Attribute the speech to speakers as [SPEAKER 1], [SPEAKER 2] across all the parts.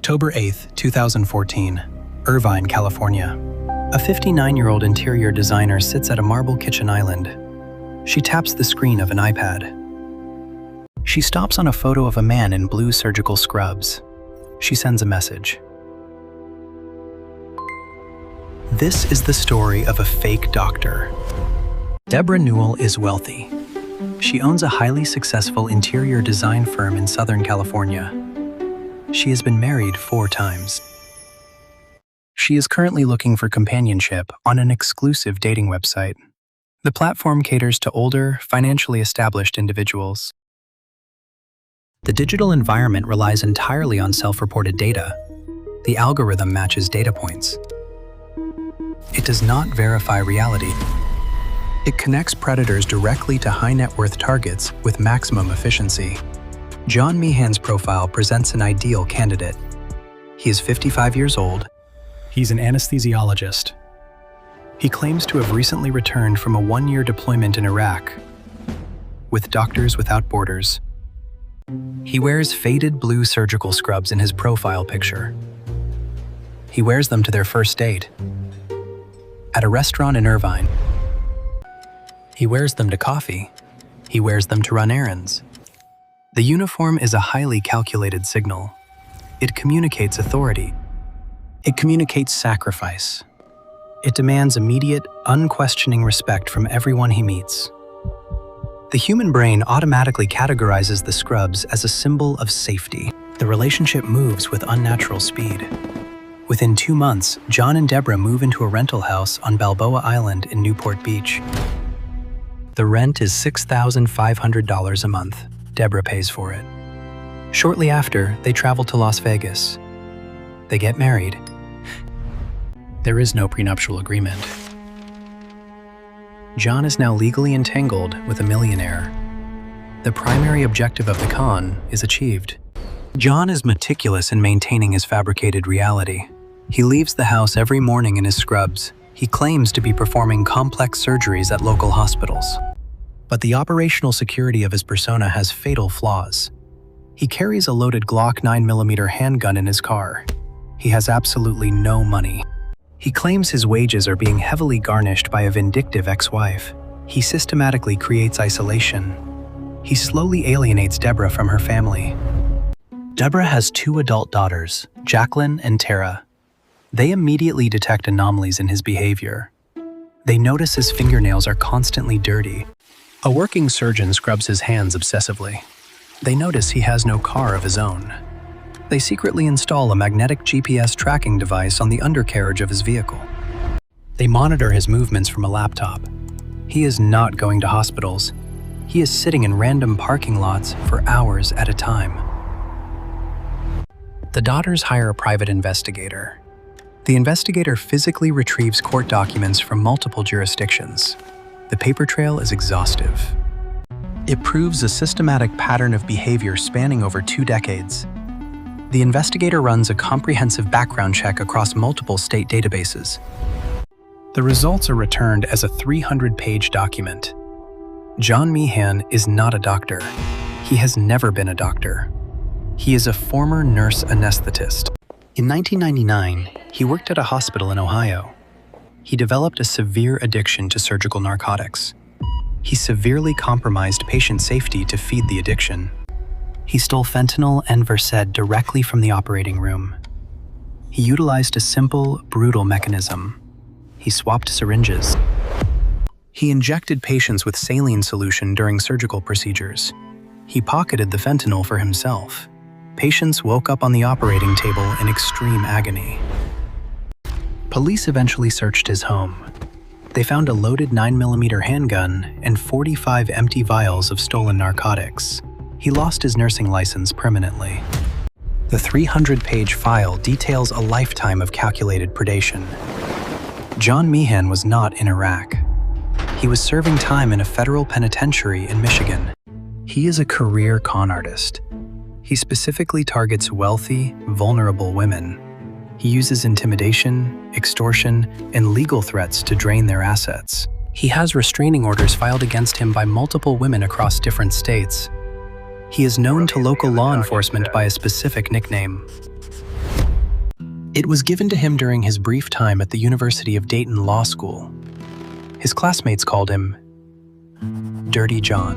[SPEAKER 1] October 8, 2014, Irvine, California. A 59-year-old interior designer sits at a marble kitchen island. She taps the screen of an iPad. She stops on a photo of a man in blue surgical scrubs. She sends a message. This is the story of a fake doctor. Deborah Newell is wealthy. She owns a highly successful interior design firm in Southern California. She has been married 4 times. She is currently looking for companionship on an exclusive dating website. The platform caters to older, financially established individuals. The digital environment relies entirely on self-reported data. The algorithm matches data points. It does not verify reality. It connects predators directly to high-net-worth targets with maximum efficiency. John Meehan's profile presents an ideal candidate. He is 55 years old. He's an anesthesiologist. He claims to have recently returned from a 1-year deployment in Iraq with Doctors Without Borders. He wears faded blue surgical scrubs in his profile picture. He wears them to their first date at a restaurant in Irvine. He wears them to coffee. He wears them to run errands. The uniform is a highly calculated signal. It communicates authority. It communicates sacrifice. It demands immediate, unquestioning respect from everyone he meets. The human brain automatically categorizes the scrubs as a symbol of safety. The relationship moves with unnatural speed. Within 2 months, John and Deborah move into a rental house on Balboa Island in Newport Beach. The rent is $6,500 a month. Deborah pays for it. Shortly after, they travel to Las Vegas. They get married. There is no prenuptial agreement. John is now legally entangled with a millionaire. The primary objective of the con is achieved. John is meticulous in maintaining his fabricated reality. He leaves the house every morning in his scrubs. He claims to be performing complex surgeries at local hospitals. But the operational security of his persona has fatal flaws. He carries a loaded Glock 9mm handgun in his car. He has absolutely no money. He claims his wages are being heavily garnished by a vindictive ex-wife. He systematically creates isolation. He slowly alienates Deborah from her family. Deborah has 2 adult daughters, Jacqueline and Tara. They immediately detect anomalies in his behavior. They notice his fingernails are constantly dirty. A working surgeon scrubs his hands obsessively. They notice he has no car of his own. They secretly install a magnetic GPS tracking device on the undercarriage of his vehicle. They monitor his movements from a laptop. He is not going to hospitals. He is sitting in random parking lots for hours at a time. The daughters hire a private investigator. The investigator physically retrieves court documents from multiple jurisdictions. The paper trail is exhaustive. It proves a systematic pattern of behavior spanning over 2 decades. The investigator runs a comprehensive background check across multiple state databases. The results are returned as a 300-page document. John Meehan is not a doctor. He has never been a doctor. He is a former nurse anesthetist. In 1999, he worked at a hospital in Ohio. He developed a severe addiction to surgical narcotics. He severely compromised patient safety to feed the addiction. He stole fentanyl and Versed directly from the operating room. He utilized a simple, brutal mechanism. He swapped syringes. He injected patients with saline solution during surgical procedures. He pocketed the fentanyl for himself. Patients woke up on the operating table in extreme agony. Police eventually searched his home. They found a loaded 9mm handgun and 45 empty vials of stolen narcotics. He lost his nursing license permanently. The 300-page file details a lifetime of calculated predation. John Meehan was not in Iraq. He was serving time in a federal penitentiary in Michigan. He is a career con artist. He specifically targets wealthy, vulnerable women. He uses intimidation, extortion, and legal threats to drain their assets. He has restraining orders filed against him by multiple women across different states. He is known to local law enforcement by a specific nickname. It was given to him during his brief time at the University of Dayton Law School. His classmates called him Dirty John.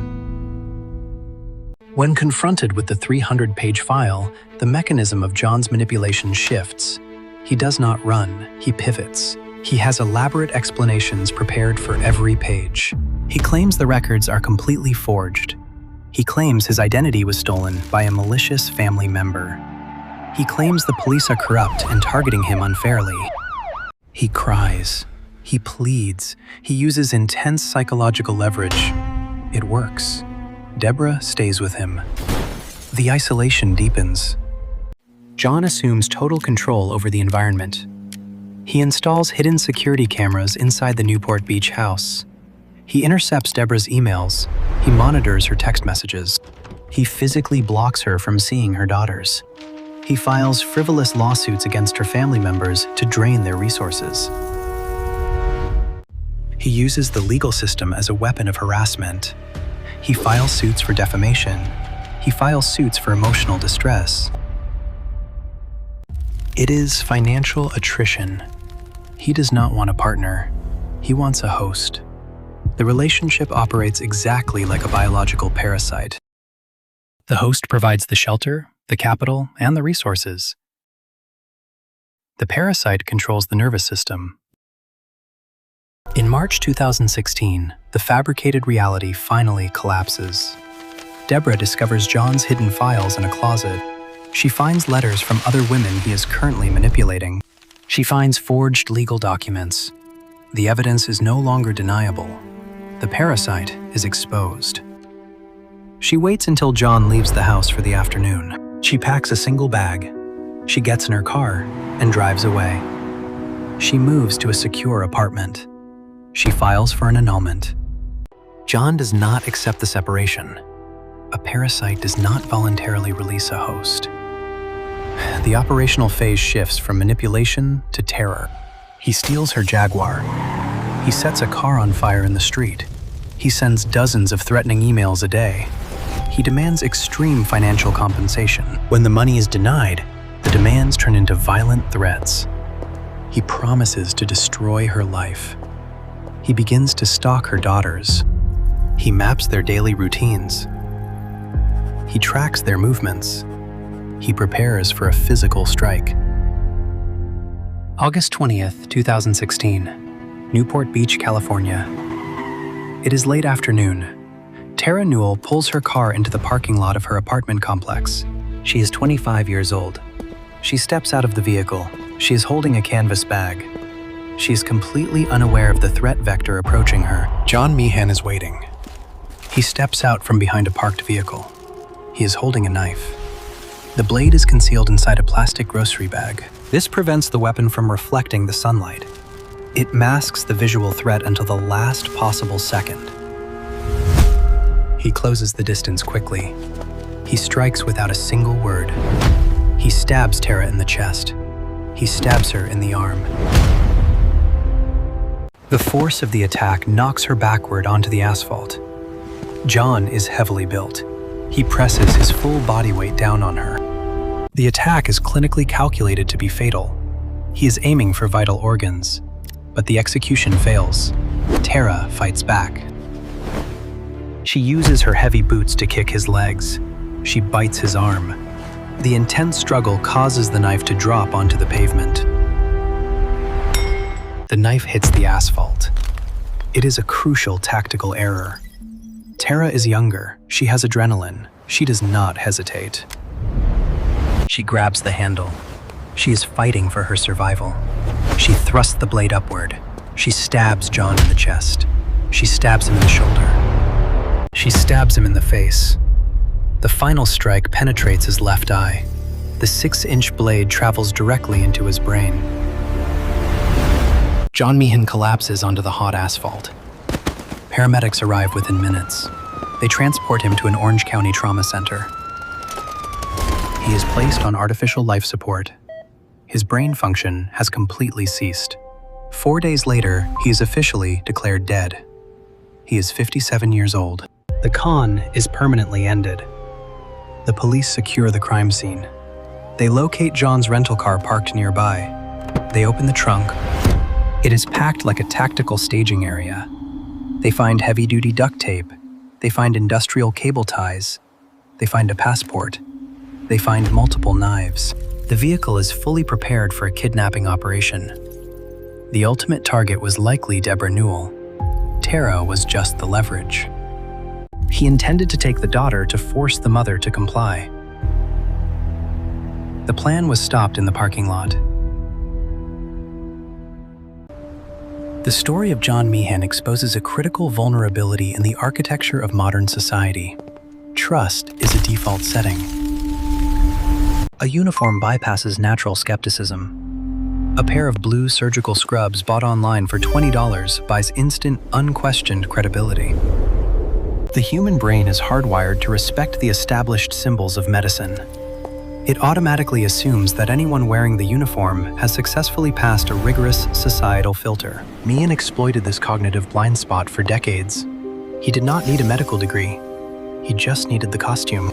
[SPEAKER 1] When confronted with the 300-page file, the mechanism of John's manipulation shifts. He does not run, he pivots. He has elaborate explanations prepared for every page. He claims the records are completely forged. He claims his identity was stolen by a malicious family member. He claims the police are corrupt and targeting him unfairly. He cries. He pleads. He uses intense psychological leverage. It works. Deborah stays with him. The isolation deepens. John assumes total control over the environment. He installs hidden security cameras inside the Newport Beach house. He intercepts Deborah's emails. He monitors her text messages. He physically blocks her from seeing her daughters. He files frivolous lawsuits against her family members to drain their resources. He uses the legal system as a weapon of harassment. He files suits for defamation. He files suits for emotional distress. It is financial attrition. He does not want a partner. He wants a host. The relationship operates exactly like a biological parasite. The host provides the shelter, the capital, and the resources. The parasite controls the nervous system. In March 2016, the fabricated reality finally collapses. Deborah discovers John's hidden files in a closet. She finds letters from other women he is currently manipulating. She finds forged legal documents. The evidence is no longer deniable. The parasite is exposed. She waits until John leaves the house for the afternoon. She packs a single bag. She gets in her car and drives away. She moves to a secure apartment. She files for an annulment. John does not accept the separation. A parasite does not voluntarily release a host. The operational phase shifts from manipulation to terror. He steals her Jaguar. He sets a car on fire in the street. He sends dozens of threatening emails a day. He demands extreme financial compensation. When the money is denied, the demands turn into violent threats. He promises to destroy her life. He begins to stalk her daughters. He maps their daily routines. He tracks their movements. He prepares for a physical strike. August 20th, 2016, Newport Beach, California. It is late afternoon. Tara Newell pulls her car into the parking lot of her apartment complex. She is 25 years old. She steps out of the vehicle. She is holding a canvas bag. She is completely unaware of the threat vector approaching her. John Meehan is waiting. He steps out from behind a parked vehicle. He is holding a knife. The blade is concealed inside a plastic grocery bag. This prevents the weapon from reflecting the sunlight. It masks the visual threat until the last possible second. He closes the distance quickly. He strikes without a single word. He stabs Tara in the chest. He stabs her in the arm. The force of the attack knocks her backward onto the asphalt. John is heavily built. He presses his full body weight down on her. The attack is clinically calculated to be fatal. He is aiming for vital organs, but the execution fails. Tara fights back. She uses her heavy boots to kick his legs. She bites his arm. The intense struggle causes the knife to drop onto the pavement. The knife hits the asphalt. It is a crucial tactical error. Tara is younger. She has adrenaline. She does not hesitate. She grabs the handle. She is fighting for her survival. She thrusts the blade upward. She stabs John in the chest. She stabs him in the shoulder. She stabs him in the face. The final strike penetrates his left eye. The 6-inch blade travels directly into his brain. John Meehan collapses onto the hot asphalt. Paramedics arrive within minutes. They transport him to an Orange County trauma center. He is placed on artificial life support. His brain function has completely ceased. 4 days later, he is officially declared dead. He is 57 years old. The con is permanently ended. The police secure the crime scene. They locate John's rental car parked nearby. They open the trunk. It is packed like a tactical staging area. They find heavy-duty duct tape. They find industrial cable ties. They find a passport. They find multiple knives. The vehicle is fully prepared for a kidnapping operation. The ultimate target was likely Deborah Newell. Tara was just the leverage. He intended to take the daughter to force the mother to comply. The plan was stopped in the parking lot. The story of John Meehan exposes a critical vulnerability in the architecture of modern society. Trust is a default setting. A uniform bypasses natural skepticism. A pair of blue surgical scrubs bought online for $20 buys instant, unquestioned credibility. The human brain is hardwired to respect the established symbols of medicine. It automatically assumes that anyone wearing the uniform has successfully passed a rigorous societal filter. Meehan exploited this cognitive blind spot for decades. He did not need a medical degree. He just needed the costume.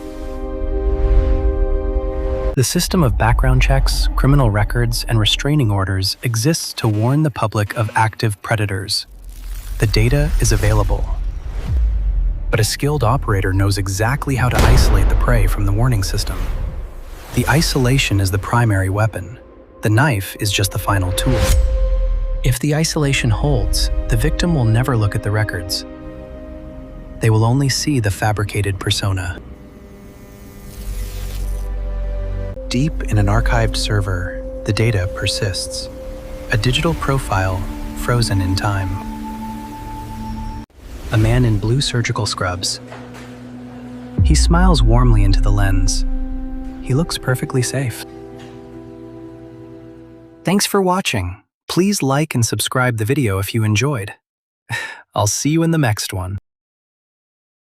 [SPEAKER 1] The system of background checks, criminal records, and restraining orders exists to warn the public of active predators. The data is available. But a skilled operator knows exactly how to isolate the prey from the warning system. The isolation is the primary weapon. The knife is just the final tool. If the isolation holds, the victim will never look at the records. They will only see the fabricated persona. Deep in an archived server, the data persists. A digital profile frozen in time. A man in blue surgical scrubs. He smiles warmly into the lens. He looks perfectly safe. Thanks for watching. Please like and subscribe the video if you enjoyed. I'll see you in the next one.